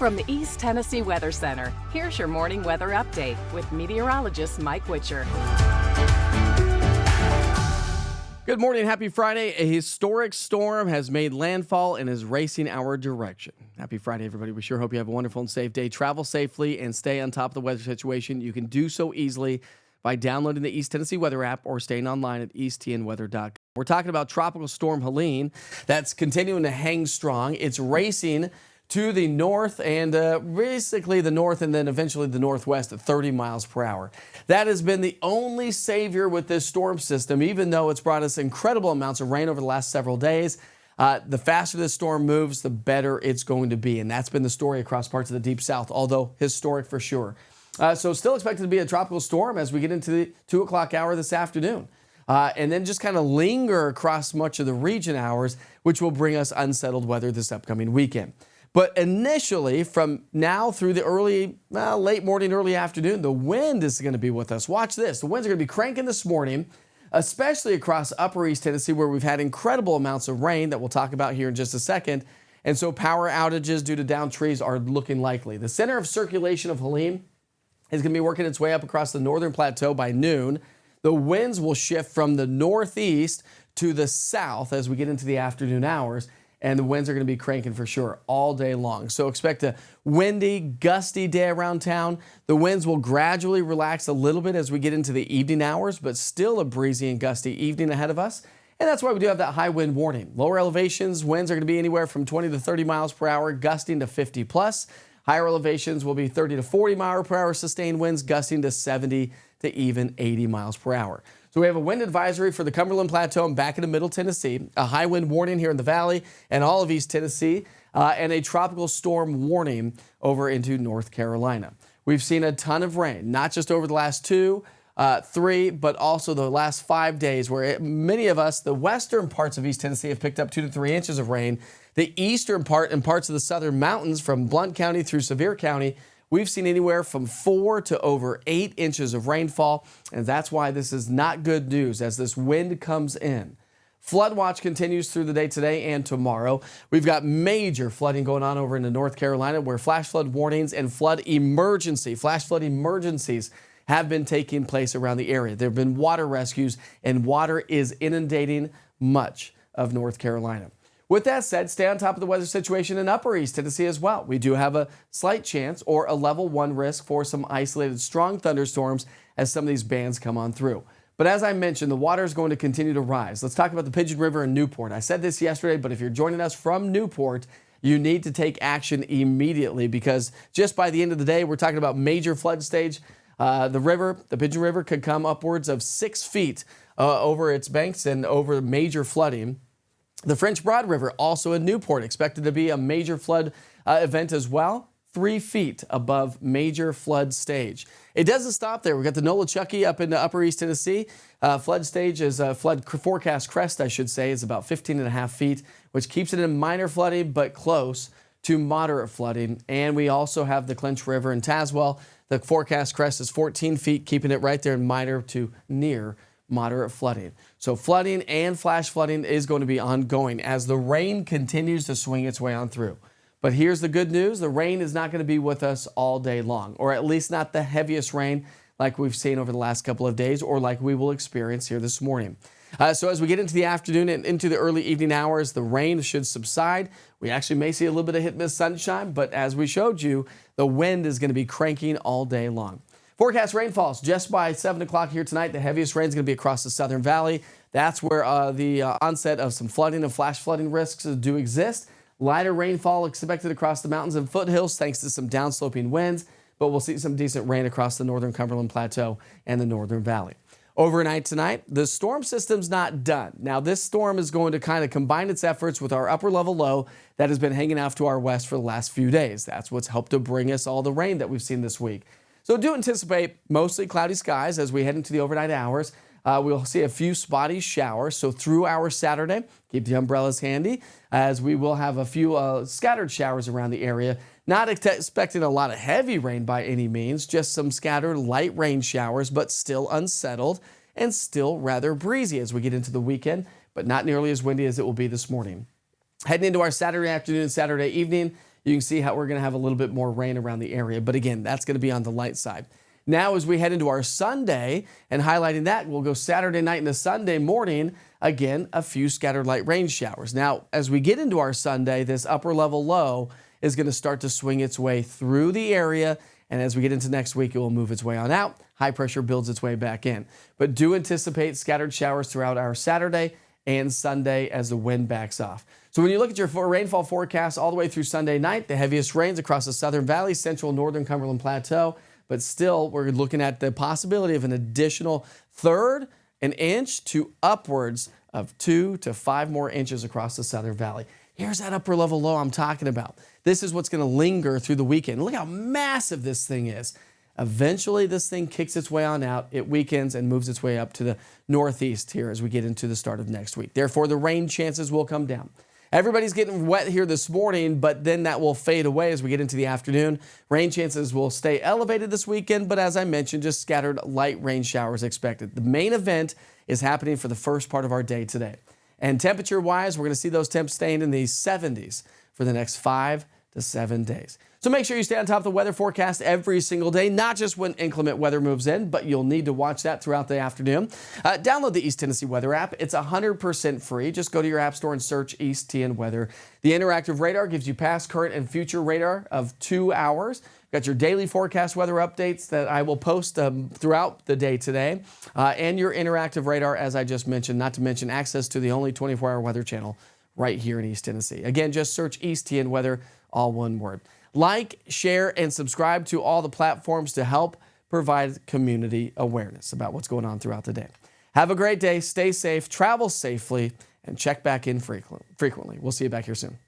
From the East Tennessee Weather Center, here's your morning weather update with meteorologist Mike Witcher. Good morning. Happy Friday. A historic storm has made landfall and is racing our direction. Happy Friday, everybody. We sure hope you have a wonderful and safe day. Travel safely and stay on top of the weather situation. You can do so easily by downloading the East Tennessee Weather app or staying online at easttnweather.com. We're talking about Tropical Storm Helene that's continuing to hang strong. It's racing to the north and basically the north and then eventually the northwest at 30 miles per hour. That has been the only savior with this storm system, even though it's brought us incredible amounts of rain over the last several days. The faster this storm moves, the better it's going to be. And that's been the story across parts of the deep south, although historic for sure. So still expected to be a tropical storm as we get into the 2 o'clock hour this afternoon. And then just kind of linger across much of the region hours, which will bring us unsettled weather this upcoming weekend. But initially, from now through the late morning, early afternoon, the wind is going to be with us. Watch this. The winds are going to be cranking this morning, especially across upper East Tennessee, where we've had incredible amounts of rain that we'll talk about here in just a second. And so power outages due to downed trees are looking likely. The center of circulation of Helene is going to be working its way up across the northern plateau by noon. The winds will shift from the northeast to the south as we get into the afternoon hours. And the winds are going to be cranking for sure all day long. So expect a windy, gusty day around town. The winds will gradually relax a little bit as we get into the evening hours, but still a breezy and gusty evening ahead of us. And that's why we do have that high wind warning. Lower elevations, winds are going to be anywhere from 20 to 30 miles per hour, gusting to 50 plus. Higher elevations will be 30 to 40 mile per hour sustained winds, gusting to 70 to even 80 miles per hour. So we have a wind advisory for the Cumberland Plateau and back into Middle Tennessee, a high wind warning here in the valley and all of East Tennessee, and a tropical storm warning over into North Carolina. We've seen a ton of rain, not just over the last 2, 3, but also the last 5 days where many of us, the western parts of East Tennessee, have picked up 2 to 3 inches of rain. The eastern part and parts of the southern mountains from Blount County through Sevier County, we've seen anywhere from 4 to over 8 inches of rainfall, and that's why this is not good news as this wind comes in. Flood watch continues through the day today and tomorrow. We've got major flooding going on over into North Carolina where flash flood warnings and flash flood emergencies have been taking place around the area. There have been water rescues, and water is inundating much of North Carolina. With that said, stay on top of the weather situation in upper East Tennessee as well. We do have a slight chance or a level 1 risk for some isolated strong thunderstorms as some of these bands come on through. But as I mentioned, the water is going to continue to rise. Let's talk about the Pigeon River in Newport. I said this yesterday, but if you're joining us from Newport, you need to take action immediately because just by the end of the day, we're talking about major flood stage. The Pigeon River could come upwards of 6 feet over its banks and over major flooding. The French Broad River, also in Newport, expected to be a major flood event as well, 3 feet above major flood stage. It doesn't stop there. We've got the Nolichucky up into upper East Tennessee. Flood stage is flood forecast crest, I should say, is about 15.5 feet, which keeps it in minor flooding, but close to moderate flooding. And we also have the Clinch River in Tazewell. The forecast crest is 14 feet, keeping it right there in minor to near moderate flooding. So flooding and flash flooding is going to be ongoing as the rain continues to swing its way on through. But here's the good news. The rain is not going to be with us all day long, or at least not the heaviest rain like we've seen over the last couple of days or like we will experience here this morning. So as we get into the afternoon and into the early evening hours, the rain should subside. We actually may see a little bit of hit-miss sunshine, but as we showed you, the wind is going to be cranking all day long. Forecast rainfalls just by 7 o'clock here tonight. The heaviest rain is going to be across the southern valley. That's where the onset of some flooding and flash flooding risks do exist. Lighter rainfall expected across the mountains and foothills thanks to some downsloping winds, but we'll see some decent rain across the northern Cumberland Plateau and the northern valley. Overnight tonight, the storm system's not done. Now, this storm is going to kind of combine its efforts with our upper level low that has been hanging off to our west for the last few days. That's what's helped to bring us all the rain that we've seen this week. So do anticipate mostly cloudy skies as we head into the overnight hours. We'll see a few spotty showers. So through our Saturday, keep the umbrellas handy as we will have a few scattered showers around the area. Not expecting a lot of heavy rain by any means, just some scattered light rain showers, but still unsettled and still rather breezy as we get into the weekend, but not nearly as windy as it will be this morning. Heading into our Saturday afternoon and Saturday evening, you can see how we're going to have a little bit more rain around the area. But again, that's going to be on the light side. Now, as we head into our Sunday and highlighting that, we'll go Saturday night into Sunday morning. Again, a few scattered light rain showers. Now, as we get into our Sunday, this upper level low is going to start to swing its way through the area. And as we get into next week, it will move its way on out. High pressure builds its way back in. But do anticipate scattered showers throughout our Saturday and Sunday as the wind backs off. So when you look at your rainfall forecast all the way through Sunday night, the heaviest rains across the Southern Valley, central northern Cumberland Plateau. But still, we're looking at the possibility of an additional third an inch to upwards of 2 to 5 more inches across the Southern Valley. Here's that upper level low I'm talking about. This is what's going to linger through the weekend. Look how massive this thing is. Eventually, this thing kicks its way on out. It weakens and moves its way up to the northeast here as we get into the start of next week. Therefore, the rain chances will come down. Everybody's getting wet here this morning, but then that will fade away as we get into the afternoon. Rain chances will stay elevated this weekend, but as I mentioned, just scattered light rain showers expected. The main event is happening for the first part of our day today. And temperature-wise, we're going to see those temps staying in the 70s for the next 5 to 7 days. So make sure you stay on top of the weather forecast every single day, not just when inclement weather moves in, but you'll need to watch that throughout the afternoon. Download the East Tennessee Weather app. It's 100% free. Just go to your app store and search East TN Weather. The interactive radar gives you past, current, and future radar of 2 hours. Got your daily forecast weather updates that I will post throughout the day today. And your interactive radar, as I just mentioned, not to mention access to the only 24-hour weather channel right here in East Tennessee. Again, just search East TN Weather, all one word. Like, share, and subscribe to all the platforms to help provide community awareness about what's going on throughout the day. Have a great day, stay safe, travel safely, and check back in frequently. We'll see you back here soon.